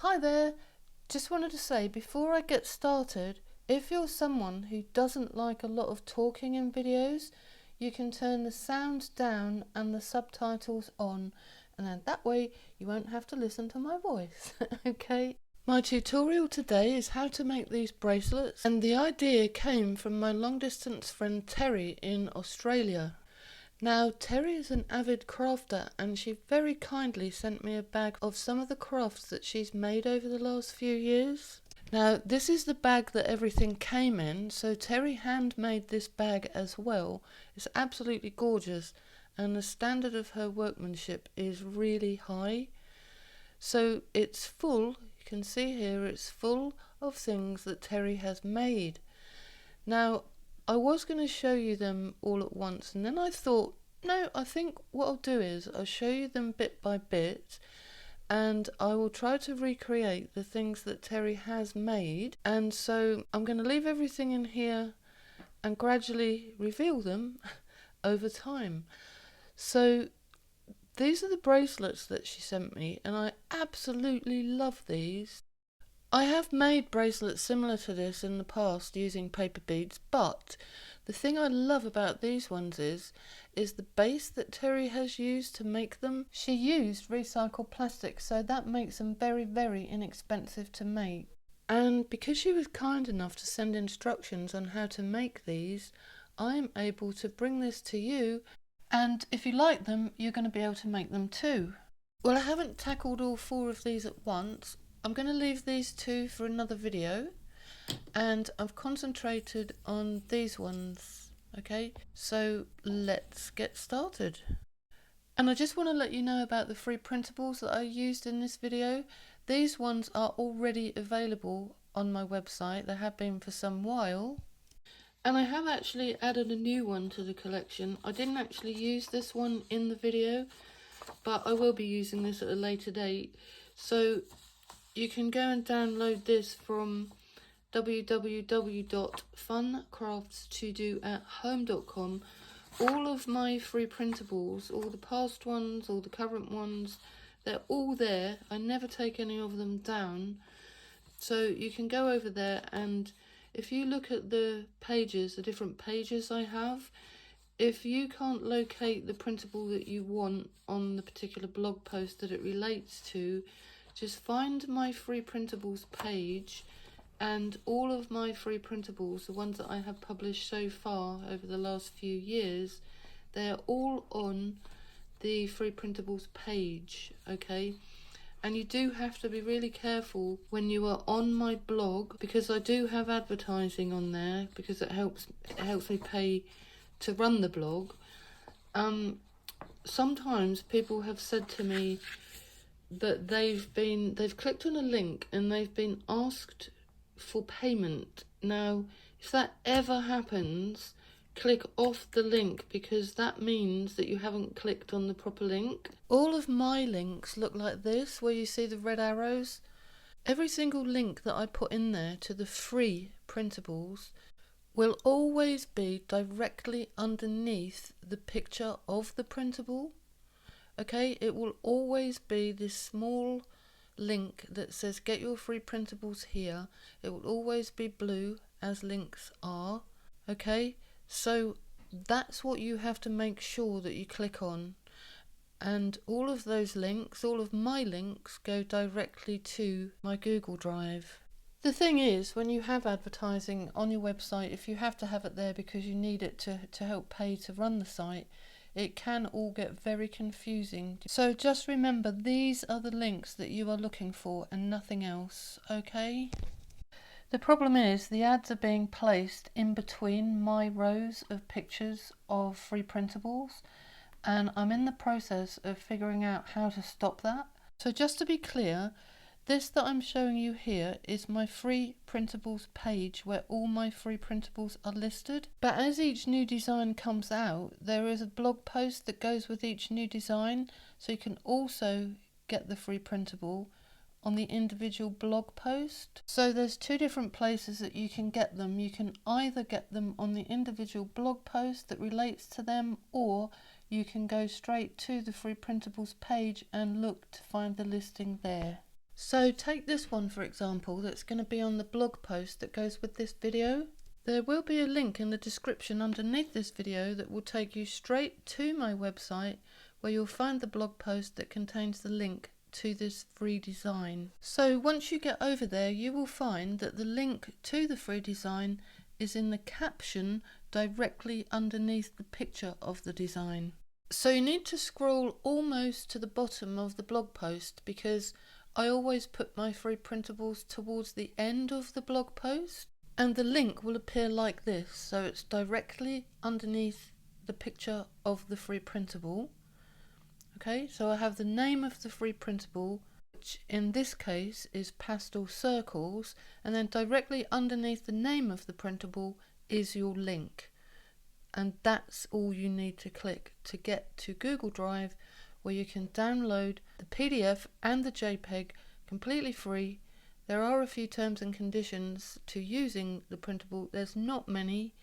Hi there, just wanted to say before I get started, if you're someone who doesn't like a lot of talking in videos, you can turn the sound down and the subtitles on, and then that way you won't have to listen to my voice. Okay? My tutorial today is how to make these bracelets, and the idea came from my long distance friend Terri in Australia. Now, Terri is an avid crafter and she very kindly sent me a bag of some of the crafts that she's made over the last few years. Now, this is the bag that everything came in, so Terri handmade this bag as well. It's absolutely gorgeous and the standard of her workmanship is really high. So it's full, you can see here, it's full of things that Terri has made. Now, I was going to show you them all at once, and then I thought, no, I think what I'll do is I'll show you them bit by bit, and I will try to recreate the things that Terri has made. And so I'm going to leave everything in here and gradually reveal them over time. So these are the bracelets that she sent me, and I absolutely love these. I have made bracelets similar to this in the past using paper beads, but the thing I love about these ones is the base that Terri has used to make them. She used recycled plastic, so that makes them very, very inexpensive to make. And because she was kind enough to send instructions on how to make these, I'm able to bring this to you, and if you like them, you're going to be able to make them too. Well, I haven't tackled all 4 of these at once. I'm going to leave these 2 for another video, and I've concentrated on these ones. Okay, so let's get started. And I just want to let you know about the free printables that I used in this video. These ones are already available on my website. They have been for some while, and I have actually added a new one to the collection. I didn't actually use this one in the video, but I will be using this at a later date. So you can go and download this from www.funcraftstodoathome.com. All of my free printables, all the past ones, all the current ones, they're all there. I never take any of them down. So you can go over there, and if you look at the pages, the different pages I have, if you can't locate the printable that you want on the particular blog post that it relates to, just find my free printables page, and all of my free printables, the ones that I have published so far over the last few years, they're all on the free printables page, okay? And you do have to be really careful when you are on my blog, because I do have advertising on there, because it helps me pay to run the blog. Sometimes people have said to me that they've clicked on a link and they've been asked for payment. Now, if that ever happens, click off the link, because that means that you haven't clicked on the proper link. All of my links look like this, where you see the red arrows. Every single link that I put in there to the free printables will always be directly underneath the picture of the printable. Okay, it will always be this small link that says get your free printables here. It will always be blue, as links are. Okay, so that's what you have to make sure that you click on. And all of those links, all of my links, go directly to my Google Drive. The thing is, when you have advertising on your website, if you have to have it there because you need it to help pay to run the site, it can all get very confusing. So just remember, these are the links that you are looking for and nothing else, okay? The problem is the ads are being placed in between my rows of pictures of free printables, and I'm in the process of figuring out how to stop that. So just to be clear, this that I'm showing you here is my free printables page, where all my free printables are listed. But as each new design comes out, there is a blog post that goes with each new design, so you can also get the free printable on the individual blog post. So there's 2 different places that you can get them. You can either get them on the individual blog post that relates to them, or you can go straight to the free printables page and look to find the listing there. So take this one for example, that's going to be on the blog post that goes with this video. There will be a link in the description underneath this video that will take you straight to my website, where you'll find the blog post that contains the link to this free design. So once you get over there, you will find that the link to the free design is in the caption directly underneath the picture of the design. So you need to scroll almost to the bottom of the blog post, because I always put my free printables towards the end of the blog post, and the link will appear like this. So it's directly underneath the picture of the free printable. Okay, so I have the name of the free printable, which in this case is Pastel Circles, and then directly underneath the name of the printable is your link. And that's all you need to click to get to Google Drive, where you can download the PDF and the JPEG completely free. There are a few terms and conditions to using the printable. There's not many,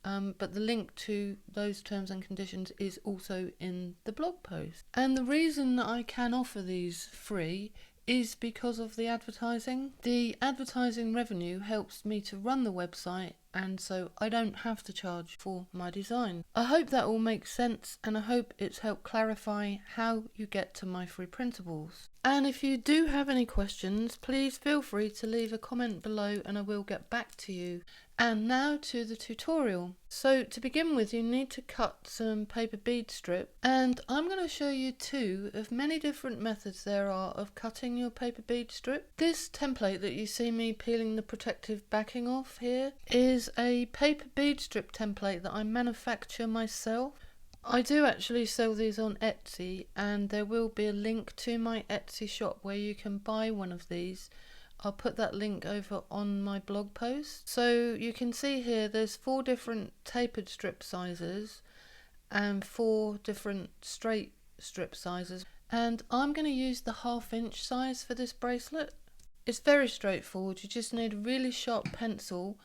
but the link to those terms and conditions is also in the blog post. And the reason that I can offer these free is because of the advertising. The advertising revenue helps me to run the website, and so I don't have to charge for my design. I hope that all makes sense, and I hope it's helped clarify how you get to my free printables. And if you do have any questions, please feel free to leave a comment below and I will get back to you. And now to the tutorial. So to begin with, you need to cut some paper bead strip, and I'm going to show you two of many different methods there are of cutting your paper bead strip. This template that you see me peeling the protective backing off here is a paper bead strip template that I manufacture myself. I do actually sell these on Etsy, and there will be a link to my Etsy shop where you can buy one of these. I'll put that link over on my blog post. So you can see here there's 4 different tapered strip sizes and 4 different straight strip sizes, and I'm going to use the 1/2 inch size for this bracelet. It's very straightforward. You just need a really sharp pencil,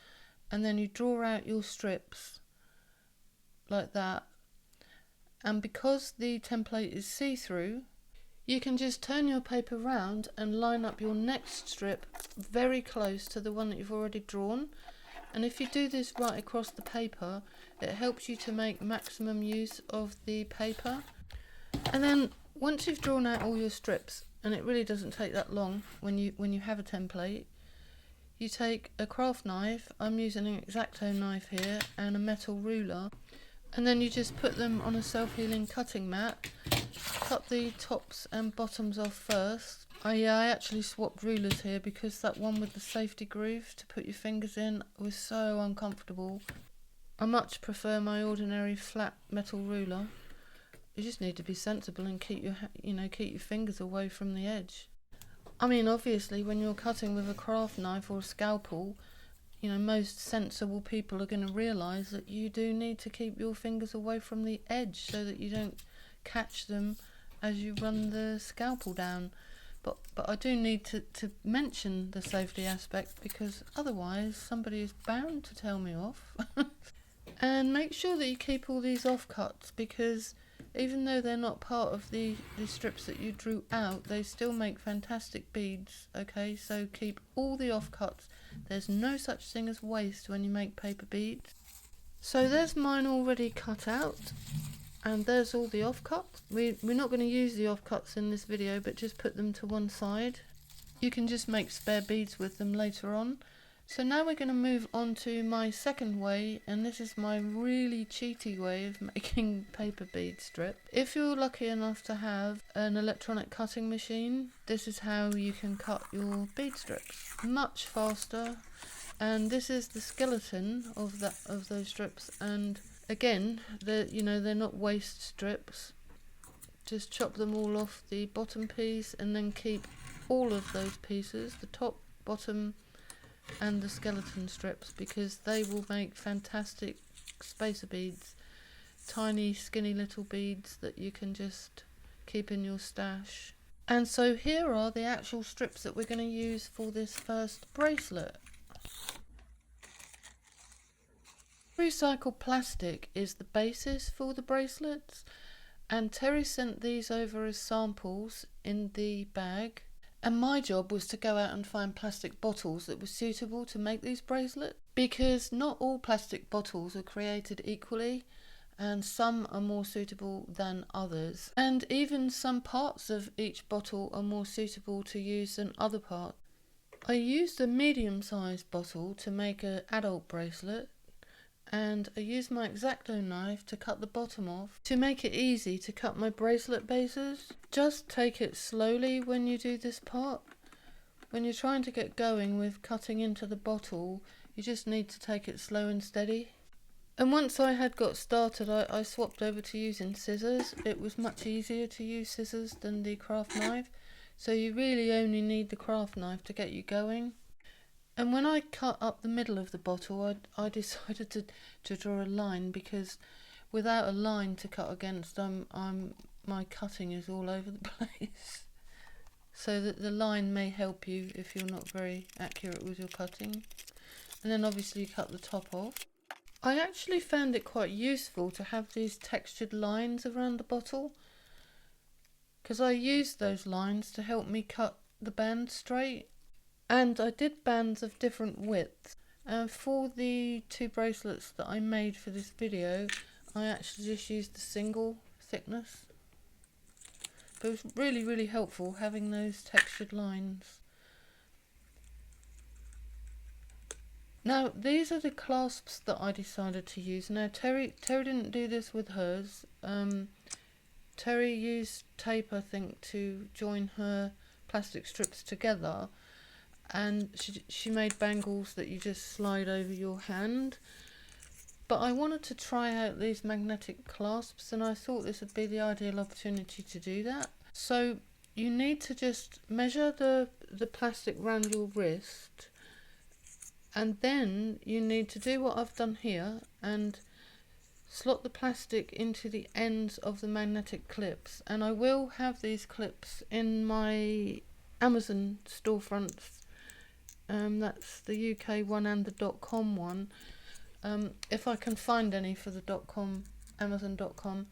and then you draw out your strips like that. And because the template is see-through, you can just turn your paper round and line up your next strip very close to the one that you've already drawn. And if you do this right across the paper, it helps you to make maximum use of the paper. And then once you've drawn out all your strips, and it really doesn't take that long when you have a template, you take a craft knife. I'm using an X-Acto knife here and a metal ruler, and then you just put them on a self-healing cutting mat. Cut the tops and bottoms off first. I actually swapped rulers here because that one with the safety groove to put your fingers in was so uncomfortable. I much prefer my ordinary flat metal ruler. You just need to be sensible and keep your fingers away from the edge. I mean, obviously when you're cutting with a craft knife or a scalpel, most sensible people are going to realise that you do need to keep your fingers away from the edge so that you don't catch them as you run the scalpel down. But I do need to mention the safety aspect, because otherwise somebody is bound to tell me off. And make sure that you keep all these offcuts, because even though they're not part of the strips that you drew out, they still make fantastic beads. Okay, so keep all the offcuts. There's no such thing as waste when you make paper beads. So there's mine already cut out, and there's all the offcuts. We're not going to use the offcuts in this video, but just put them to one side. You can just make spare beads with them later on. So now we're going to move on to my second way, and this is my really cheaty way of making paper bead strip. If you're lucky enough to have an electronic cutting machine, this is how you can cut your bead strips much faster. And this is the skeleton of those strips, and again, they're not waste strips. Just chop them all off the bottom piece and then keep all of those pieces, the top, bottom and the skeleton strips, because they will make fantastic spacer beads, tiny skinny little beads that you can just keep in your stash. And so here are the actual strips that we're going to use for this first bracelet. Recycled plastic is the basis for the bracelets, and Terri sent these over as samples in the bag. And my job was to go out and find plastic bottles that were suitable to make these bracelets, because not all plastic bottles are created equally, and some are more suitable than others. And even some parts of each bottle are more suitable to use than other parts. I used a medium-sized bottle to make an adult bracelet, and I used my X-Acto knife to cut the bottom off to make it easy to cut my bracelet bases. Just take it slowly when you do this part. When you're trying to get going with cutting into the bottle, you just need to take it slow and steady. And once I had got started, I swapped over to using scissors. It was much easier to use scissors than the craft knife, so you really only need the craft knife to get you going. And when I cut up the middle of the bottle, I decided to draw a line, because without a line to cut against, my cutting is all over the place. So that the line may help you if you're not very accurate with your cutting. And then obviously you cut the top off. I actually found it quite useful to have these textured lines around the bottle, because I used those lines to help me cut the band straight. And I did bands of different widths. For the two bracelets that I made for this video, I actually just used the single thickness. But it was really, really helpful having those textured lines. Now, these are the clasps that I decided to use. Now, Terri didn't do this with hers. Terri used tape, I think, to join her plastic strips together. And she made bangles that you just slide over your hand. But I wanted to try out these magnetic clasps, and I thought this would be the ideal opportunity to do that. So you need to just measure the plastic around your wrist, and then you need to do what I've done here and slot the plastic into the ends of the magnetic clips. And I will have these clips in my Amazon storefronts. That's the UK one and the .com one. If I can find any for the .com, Amazon.com,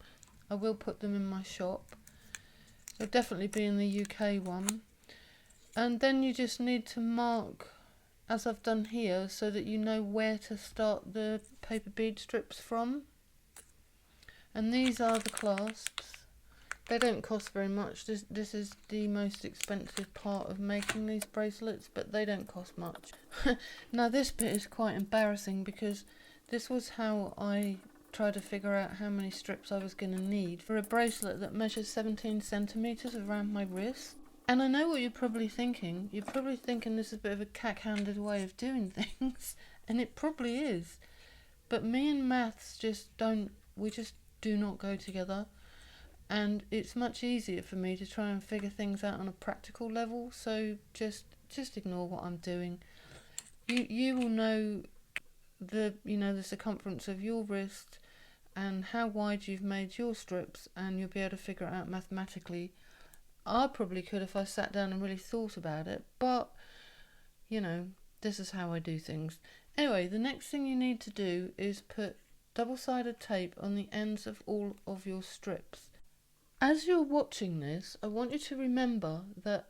I will put them in my shop. They'll definitely be in the UK one. And then you just need to mark, as I've done here, so that you know where to start the paper bead strips from. And these are the clasps. They don't cost very much. This is the most expensive part of making these bracelets, but they don't cost much. Now this bit is quite embarrassing, because this was how I tried to figure out how many strips I was going to need for a bracelet that measures 17 centimetres around my wrist. And I know what you're probably thinking. You're probably thinking this is a bit of a cack-handed way of doing things, and it probably is. But me and maths just do not go together. And it's much easier for me to try and figure things out on a practical level, so just ignore what I'm doing. You will know the circumference of your wrist and how wide you've made your strips, and you'll be able to figure it out mathematically. I probably could if I sat down and really thought about it, but this is how I do things. Anyway, the next thing you need to do is put double-sided tape on the ends of all of your strips. As you're watching this, I want you to remember that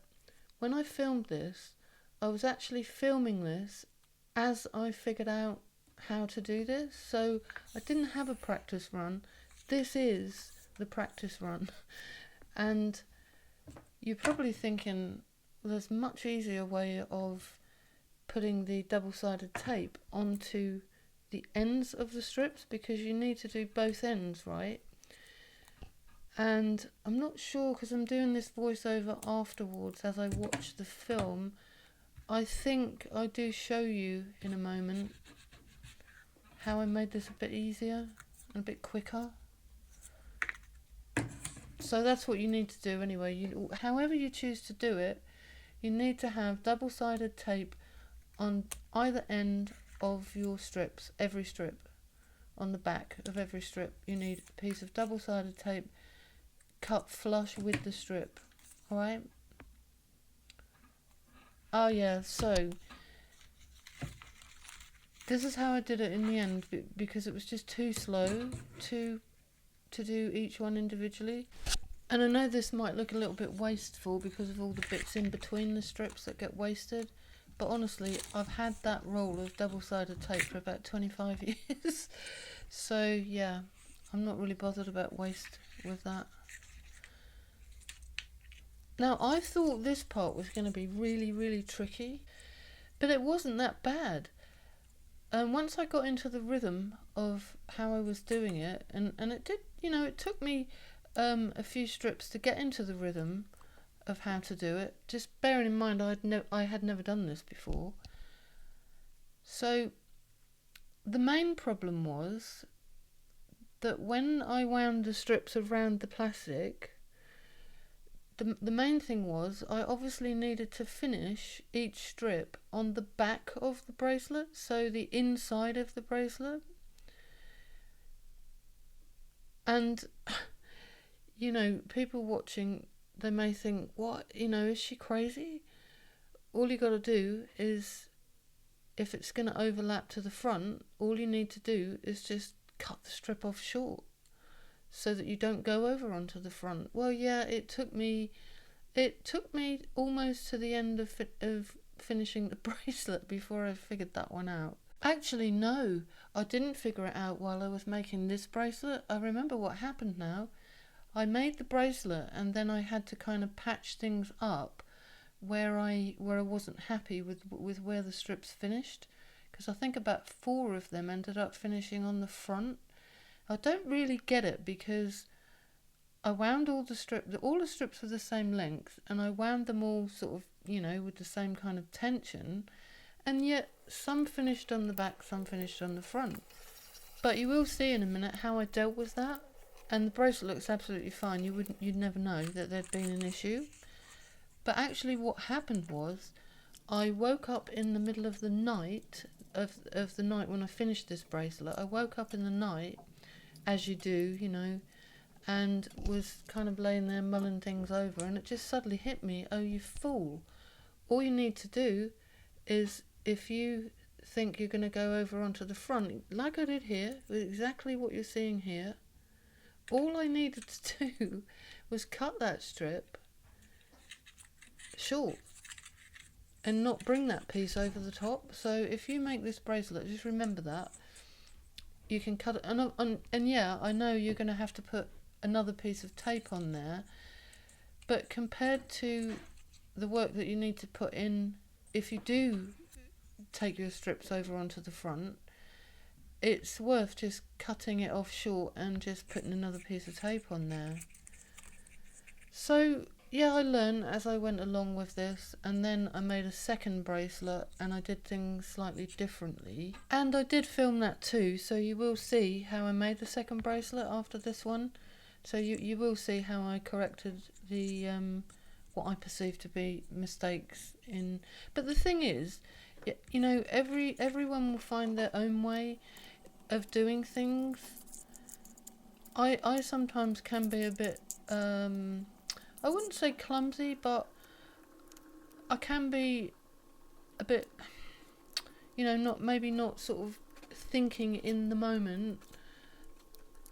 when I filmed this, I was actually filming this as I figured out how to do this. So I didn't have a practice run. This is the practice run. And you're probably thinking, there's a much easier way of putting the double-sided tape onto the ends of the strips, because you need to do both ends, right? And I'm not sure, because I'm doing this voiceover afterwards as I watch the film. I think I do show you in a moment how I made this a bit easier and a bit quicker. So that's what you need to do anyway. However you choose to do it, you need to have double-sided tape on either end of your strips, every strip. On the back of every strip, you need a piece of double-sided tape cut flush with the strip. Alright? Oh yeah, so this is how I did it in the end, because it was just too slow to do each one individually. And I know this might look a little bit wasteful because of all the bits in between the strips that get wasted, but honestly, I've had that roll of double-sided tape for about 25 years. So yeah, I'm not really bothered about waste with that. Now, I thought this part was going to be really, really tricky, but it wasn't that bad. And once I got into the rhythm of how I was doing it, and it did, it took me a few strips to get into the rhythm of how to do it. Just bearing in mind I had never done this before. So the main problem was that when I wound the strips around the plastic, the main thing was I obviously needed to finish each strip on the back of the bracelet, so the inside of the bracelet. And people watching, they may think, what, is she crazy? All you got to do is, if it's going to overlap to the front, all you need to do is just cut the strip off short so that you don't go over onto the front. Well, yeah, it took me almost to the end of finishing the bracelet before I figured that one out. Actually, no, I didn't figure it out while I was making this bracelet. I remember what happened now. I made the bracelet and then I had to kind of patch things up where I wasn't happy with where the strips finished, because I think about 4 of them ended up finishing on the front. I don't really get it, because I wound all the strips were the same length, and I wound them all sort of, with the same kind of tension, and yet some finished on the back, some finished on the front. But you will see in a minute how I dealt with that, and the bracelet looks absolutely fine. You'd never know that there'd been an issue. But actually what happened was, I woke up in the middle of the night, of the night when I finished this bracelet. I woke up in the night, as you do, and was kind of laying there mulling things over, and it just suddenly hit me, oh, you fool. All you need to do is, if you think you're going to go over onto the front, like I did here, with exactly what you're seeing here, all I needed to do was cut that strip short and not bring that piece over the top. So if you make this bracelet, just remember that you can cut it, and yeah, I know you're going to have to put another piece of tape on there, but compared to the work that you need to put in if you do take your strips over onto the front, it's worth just cutting it off short and just putting another piece of tape on there. So yeah, I learned as I went along with this, and then I made a second bracelet and I did things slightly differently. And I did film that too, so you will see how I made the second bracelet after this one. So you will see how I corrected the what I perceive to be mistakes in. But the thing is, everyone will find their own way of doing things. I sometimes can be a bit I wouldn't say clumsy, but I can be a bit, not sort of thinking in the moment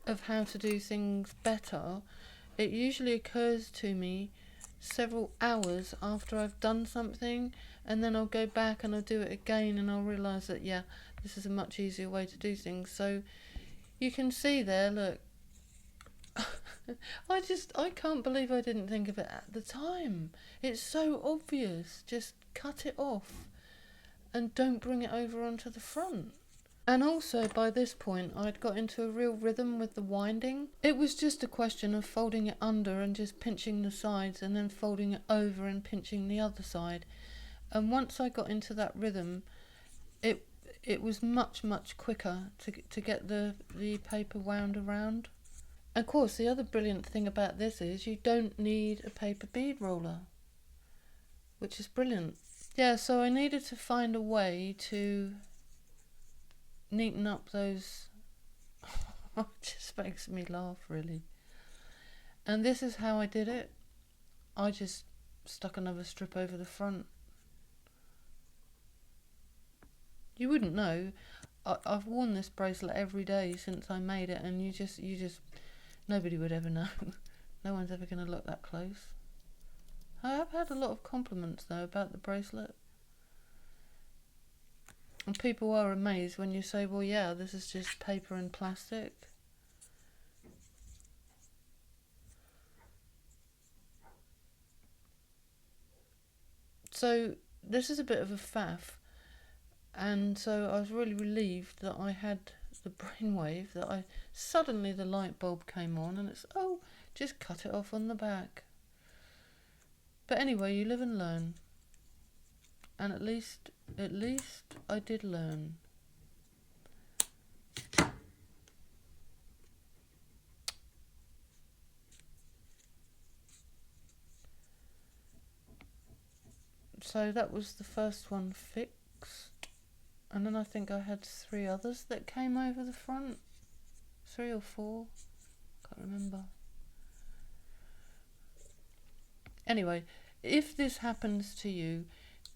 of how to do things better. It usually occurs to me several hours after I've done something, and then I'll go back and I'll do it again, and I'll realise that, yeah, this is a much easier way to do things. So you can see there, look, I can't believe I didn't think of it at the time. It's so obvious. Just cut it off and don't bring it over onto the front. And also, by this point, I'd got into a real rhythm with the winding. It was just a question of folding it under and just pinching the sides, and then folding it over and pinching the other side. And once I got into that rhythm, it was much, much quicker to get the paper wound around. Of course, the other brilliant thing about this is you don't need a paper bead roller, which is brilliant. Yeah, so I needed to find a way to neaten up those. It just makes me laugh, really. And this is how I did it. I just stuck another strip over the front. You wouldn't know. I've worn this bracelet every day since I made it, and you just nobody would ever know. No one's ever going to look that close. I have had a lot of compliments though about the bracelet. And people are amazed when you say, well, yeah, this is just paper and plastic. So this is a bit of a faff. And so I was really relieved that I had the brainwave, that suddenly the light bulb came on and it's, oh, just cut it off on the back. But anyway, you live and learn. And at least I did learn. So that was the first one fixed. And then I think I had 3 others that came over the front. 3 or 4. Can't remember. Anyway, if this happens to you,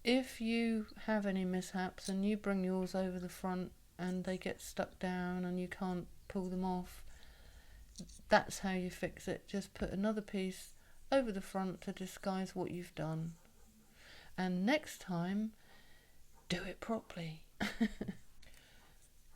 if you have any mishaps and you bring yours over the front and they get stuck down and you can't pull them off, that's how you fix it. Just put another piece over the front to disguise what you've done. And next time, do it properly.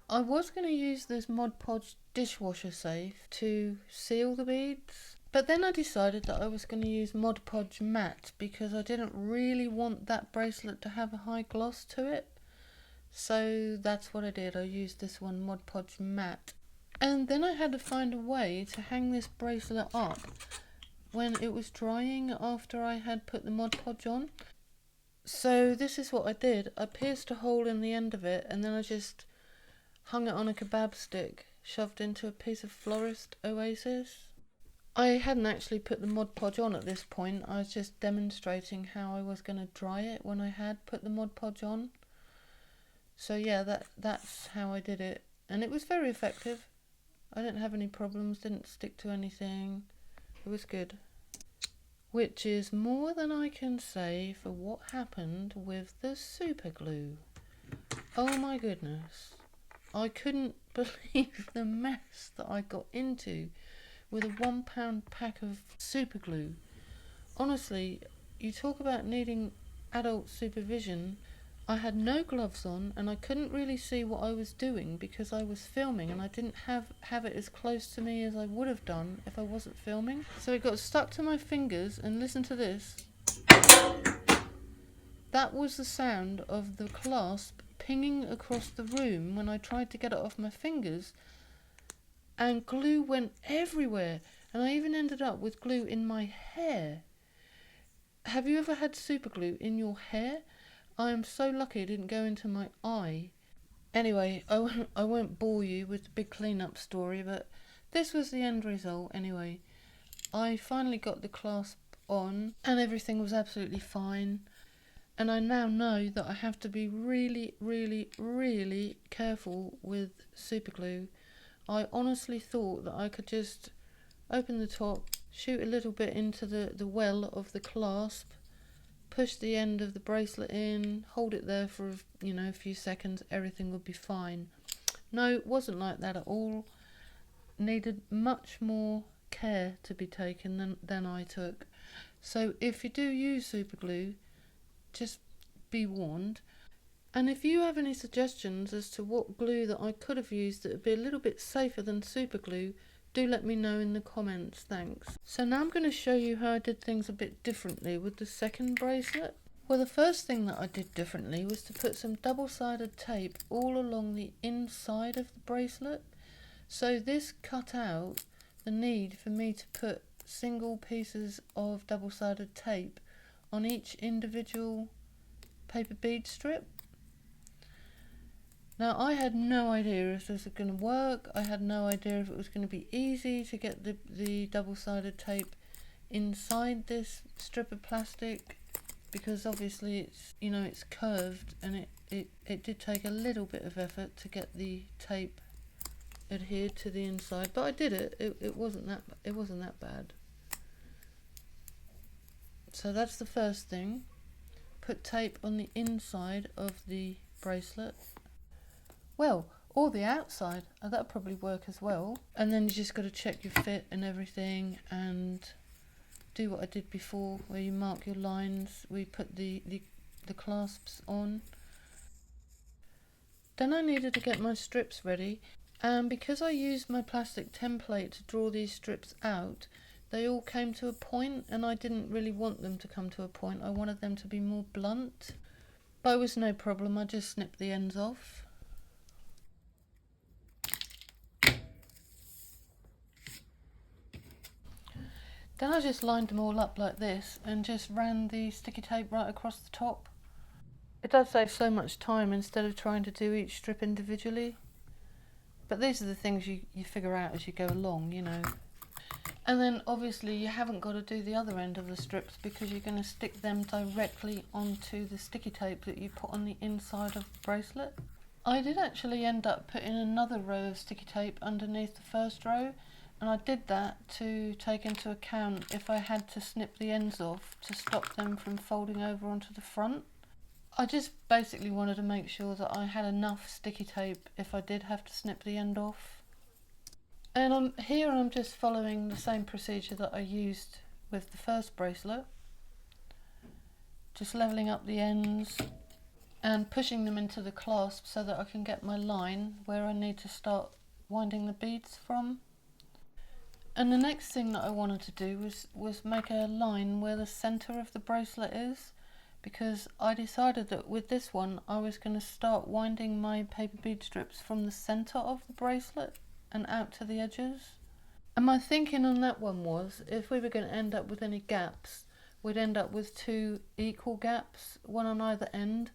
I was going to use this Mod Podge dishwasher safe to seal the beads, but then I decided that I was going to use Mod Podge matte because I didn't really want that bracelet to have a high gloss to it. So that's what I did. I used this one, Mod Podge matte. And then I had to find a way to hang this bracelet up when it was drying after I had put the Mod Podge on. So this is what I did. I pierced a hole in the end of it and then I just hung it on a kebab stick, shoved into a piece of Florist Oasis. I hadn't actually put the Mod Podge on at this point. I was just demonstrating how I was going to dry it when I had put the Mod Podge on. So yeah, that's how I did it. And it was very effective. I didn't have any problems, didn't stick to anything. It was good. Which is more than I can say for what happened with the super glue. Oh my goodness. I couldn't believe the mess that I got into with a £1 pack of super glue. Honestly, you talk about needing adult supervision. I had no gloves on and I couldn't really see what I was doing because I was filming and I didn't have it as close to me as I would have done if I wasn't filming. So it got stuck to my fingers, and listen to this. That was the sound of the clasp pinging across the room when I tried to get it off my fingers, and glue went everywhere, and I even ended up with glue in my hair. Have you ever had super glue in your hair? I am so lucky it didn't go into my eye. Anyway, I won't bore you with the big clean-up story, but this was the end result anyway. I finally got the clasp on and everything was absolutely fine. And I now know that I have to be really, really, really careful with super glue. I honestly thought that I could just open the top, shoot a little bit into the well of the clasp, push the end of the bracelet in, hold it there for a few seconds, everything would be fine. No, it wasn't like that at all. Needed much more care to be taken than I took. So if you do use super glue, just be warned. And if you have any suggestions as to what glue that I could have used that would be a little bit safer than super glue, do let me know in the comments, thanks. So now I'm going to show you how I did things a bit differently with the second bracelet. Well, the first thing that I did differently was to put some double-sided tape all along the inside of the bracelet. So this cut out the need for me to put single pieces of double-sided tape on each individual paper bead strip. Now, I had no idea if this was going to work. I had no idea if it was going to be easy to get the double-sided tape inside this strip of plastic, because obviously it's curved, and it did take a little bit of effort to get the tape adhered to the inside, but I did it. It wasn't that bad. So that's the first thing. Put tape on the inside of the bracelet. Well, or the outside. That'll probably work as well. And then you just got to check your fit and everything, and do what I did before, where you mark your lines, we put the clasps on. Then I needed to get my strips ready, and because I used my plastic template to draw these strips out, they all came to a point, and I didn't really want them to come to a point. I wanted them to be more blunt, but it was no problem. I just snipped the ends off. Then I just lined them all up like this and just ran the sticky tape right across the top. It does save so much time instead of trying to do each strip individually. But these are the things you figure out as you go along, you know. And then obviously you haven't got to do the other end of the strips because you're going to stick them directly onto the sticky tape that you put on the inside of the bracelet. I did actually end up putting another row of sticky tape underneath the first row, and I did that to take into account if I had to snip the ends off to stop them from folding over onto the front. I just basically wanted to make sure that I had enough sticky tape if I did have to snip the end off. And I'm just following the same procedure that I used with the first bracelet. Just leveling up the ends and pushing them into the clasp so that I can get my line where I need to start winding the beads from. And the next thing that I wanted to do was make a line where the centre of the bracelet is, because I decided that with this one I was going to start winding my paper bead strips from the centre of the bracelet and out to the edges. And my thinking on that one was, if we were going to end up with any gaps, we'd end up with 2 equal gaps, one on either end,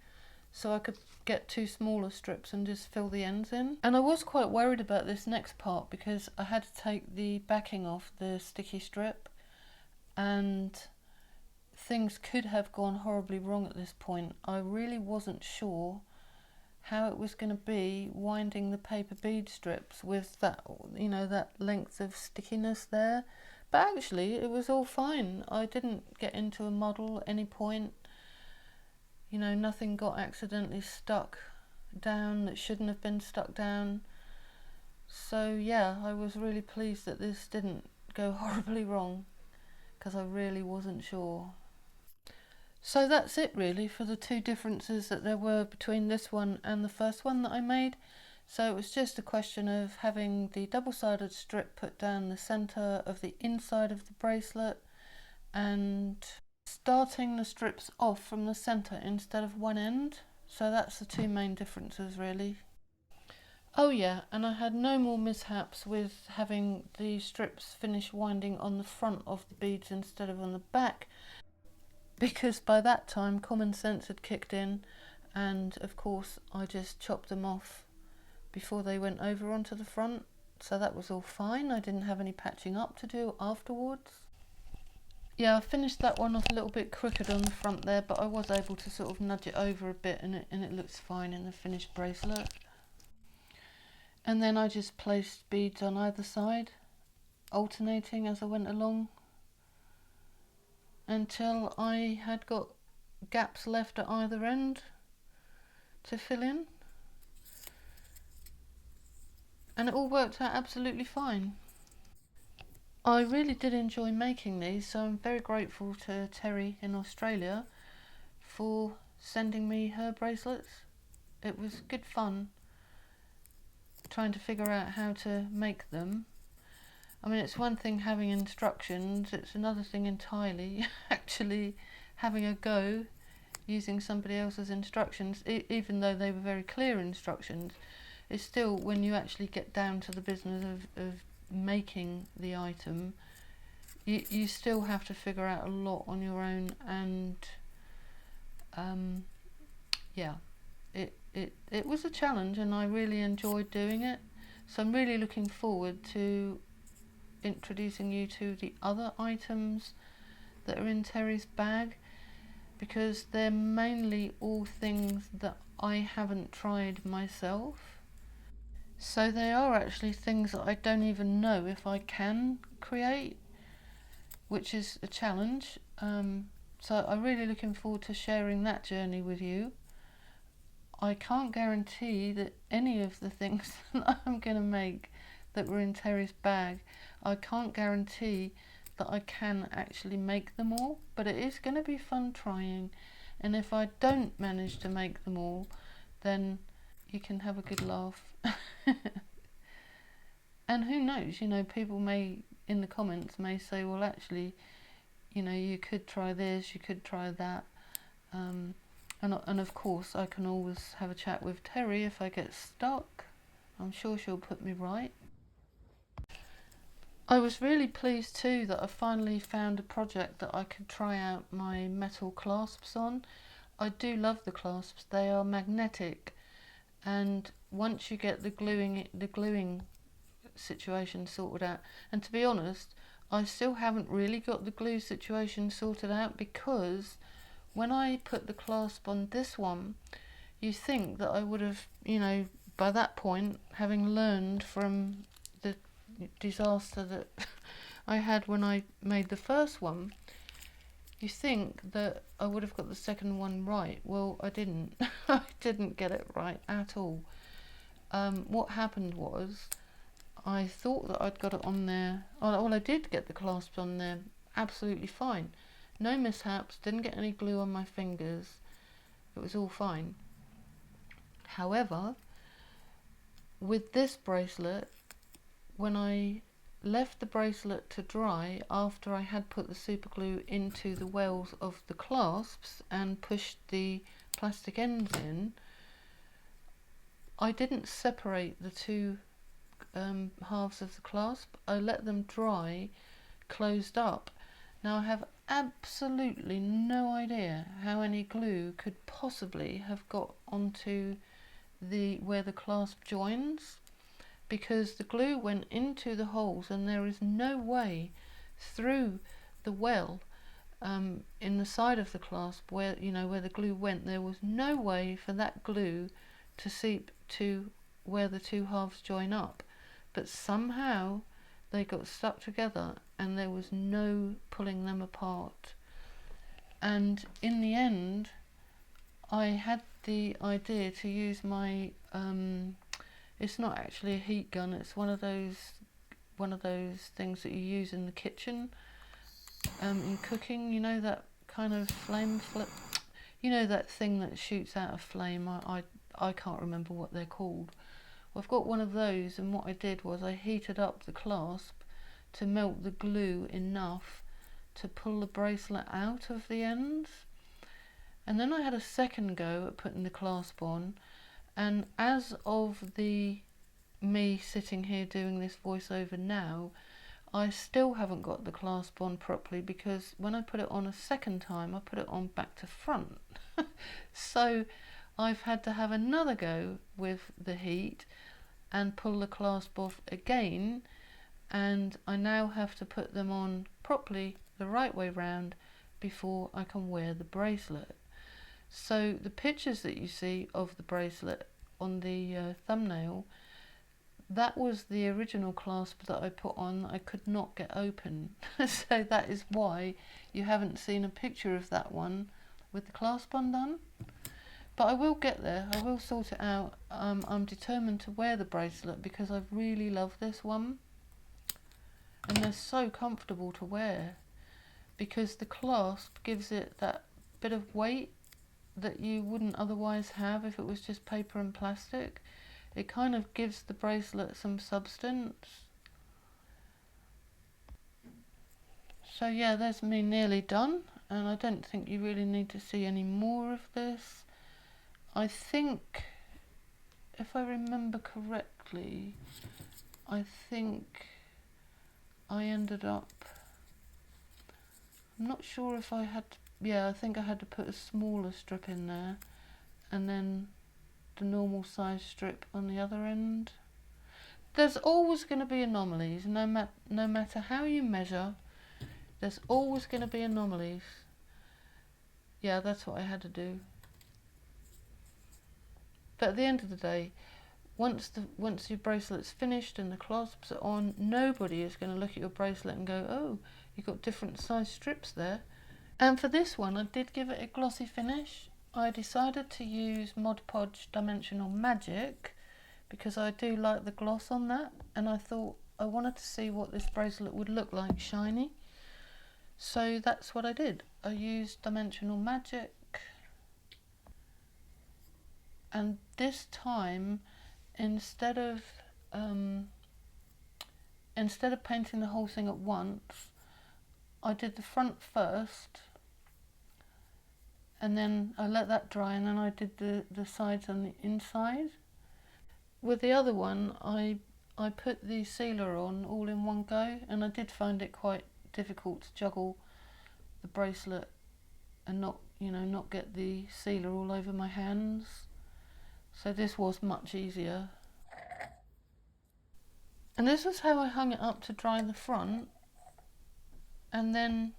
so I could get 2 smaller strips and just fill the ends in. And I was quite worried about this next part because I had to take the backing off the sticky strip, and things could have gone horribly wrong at this point. I really wasn't sure how it was going to be winding the paper bead strips with that, you know, that length of stickiness there. But actually it was all fine. I didn't get into a muddle at any point. You know, nothing got accidentally stuck down that shouldn't have been stuck down. So yeah, I was really pleased that this didn't go horribly wrong, because I really wasn't sure. So that's it really for the 2 differences that there were between this one and the first one that I made. So it was just a question of having the double-sided strip put down the centre of the inside of the bracelet and starting the strips off from the centre instead of one end. So that's the 2 main differences really. Oh yeah, and I had no more mishaps with having the strips finish winding on the front of the beads instead of on the back, because by that time common sense had kicked in, and of course I just chopped them off before they went over onto the front, so that was all fine. I didn't have any patching up to do afterwards. Yeah, I finished that one off a little bit crooked on the front there, but I was able to sort of nudge it over a bit, and it looks fine in the finished bracelet. And then I just placed beads on either side, alternating as I went along, until I had got gaps left at either end to fill in, and it all worked out absolutely fine. I really did enjoy making these, so I'm very grateful to Terri in Australia for sending me her bracelets. It was good fun trying to figure out how to make them. I mean, it's one thing having instructions, it's another thing entirely actually having a go using somebody else's instructions. Even though they were very clear instructions, it's still, when you actually get down to the business of making the item, you still have to figure out a lot on your own, and yeah, it was a challenge, and I really enjoyed doing it. So I'm really looking forward to introducing you to the other items that are in Terri's bag, because they're mainly all things that I haven't tried myself. So they are actually things that I don't even know if I can create, which is a challenge. So I'm really looking forward to sharing that journey with you. I can't guarantee that any of the things that I'm going to make that were in Terri's bag, I can't guarantee that I can actually make them all, but it is going to be fun trying, and if I don't manage to make them all, then you can have a good laugh. And who knows, you know, people may in the comments may say, well, actually, you know, you could try this, you could try that, and of course I can always have a chat with Terri if I get stuck. I'm sure she'll put me right. I was really pleased too that I finally found a project that I could try out my metal clasps on. I do love the clasps, they are magnetic, and once you get the gluing situation sorted out, and to be honest, I still haven't really got the glue situation sorted out, because when I put the clasp on this one, you think that I would have, you know, by that point, having learned from the disaster that I had when I made the first one, you think that I would have got the second one right. Well, I didn't. I didn't get it right at all. What happened was, I thought that I'd got it on there. Well, I did get the clasps on there absolutely fine. No mishaps, didn't get any glue on my fingers. It was all fine. However, with this bracelet, when I left the bracelet to dry after I had put the super glue into the wells of the clasps and pushed the plastic ends in, I didn't separate the two halves of the clasp. I let them dry closed up. Now I have absolutely no idea how any glue could possibly have got onto where the clasp joins, because the glue went into the holes and there is no way through the well in the side of the clasp where, you know, where the glue went, there was no way for that glue to seep to where the two halves join up, but somehow they got stuck together and there was no pulling them apart. And in the end, I had the idea to use my it's not actually a heat gun, it's one of those things that you use in the kitchen in cooking, you know, that kind of you know, that thing that shoots out a flame. I can't remember what they're called. Well, I've got one of those, and what I did was I heated up the clasp to melt the glue enough to pull the bracelet out of the ends. And then I had a second go at putting the clasp on, and as of me sitting here doing this voiceover now, I still haven't got the clasp on properly, because when I put it on a second time, I put it on back to front. So I've had to have another go with the heat and pull the clasp off again, and I now have to put them on properly the right way round before I can wear the bracelet. So the pictures that you see of the bracelet on the thumbnail, that was the original clasp that I put on that I could not get open. So that is why you haven't seen a picture of that one with the clasp undone. But I will get there, I will sort it out. I'm determined to wear the bracelet because I really love this one. And they're so comfortable to wear, because the clasp gives it that bit of weight that you wouldn't otherwise have if it was just paper and plastic. It kind of gives the bracelet some substance. So yeah, there's me nearly done, and I don't think you really need to see any more of this. I think, if I remember correctly, I think I ended up, I'm not sure if I had to, yeah, I think I had to put a smaller strip in there and then the normal size strip on the other end. There's always going to be anomalies, no matter how you measure, there's always going to be anomalies. Yeah, that's what I had to do. But at the end of the day, once your bracelet's finished and the clasps are on, nobody is going to look at your bracelet and go, oh, you've got different size strips there. And for this one, I did give it a glossy finish. I decided to use Mod Podge Dimensional Magic because I do like the gloss on that, and I thought I wanted to see what this bracelet would look like shiny. So that's what I did. I used Dimensional Magic, and this time instead of painting the whole thing at once, I did the front first, and then I let that dry, and then I did the sides and the inside. With the other one, I put the sealer on all in one go, and I did find it quite difficult to juggle the bracelet and not get the sealer all over my hands. So this was much easier. And this was how I hung it up to dry the front, and then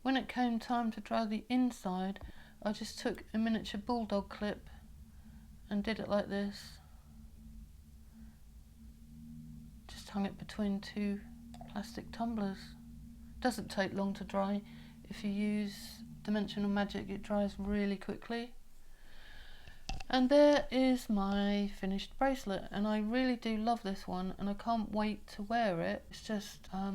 when it came time to dry the inside, I just took a miniature bulldog clip and did it like this. Just hung it between two plastic tumblers. Doesn't take long to dry. If you use Dimensional Magic, it dries really quickly. And there is my finished bracelet, and I really do love this one, and I can't wait to wear it. It's just I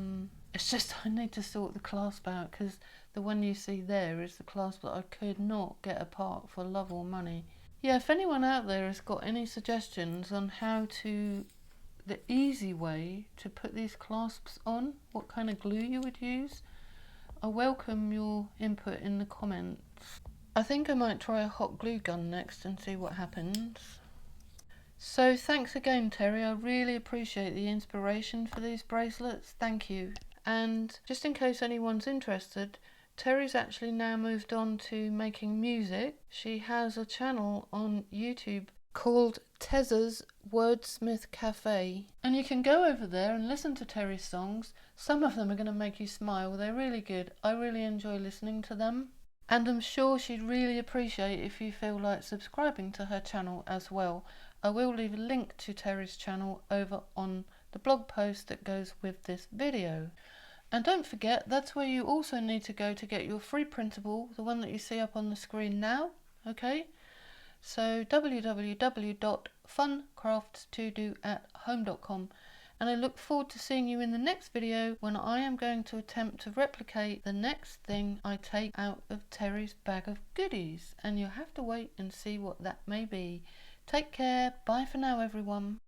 need to sort the clasp out, because the one you see there is the clasp that I could not get apart for love or money. Yeah, if anyone out there has got any suggestions on the easy way to put these clasps on, what kind of glue you would use, I welcome your input in the comments. I think I might try a hot glue gun next and see what happens. So thanks again, Terri. I really appreciate the inspiration for these bracelets. Thank you. And just in case anyone's interested, Terri's actually now moved on to making music. She has a channel on YouTube called Tezza's Wordsmith Cafe, and you can go over there and listen to Terri's songs. Some of them are going to make you smile. They're really good. I really enjoy listening to them, and I'm sure she'd really appreciate if you feel like subscribing to her channel as well. I will leave a link to Terri's channel over on the blog post that goes with this video. And don't forget, that's where you also need to go to get your free printable, the one that you see up on the screen now, okay? So www.funcraftstodo@home.com, and I look forward to seeing you in the next video when I am going to attempt to replicate the next thing I take out of Terri's bag of goodies, and you'll have to wait and see what that may be. Take care, bye for now everyone.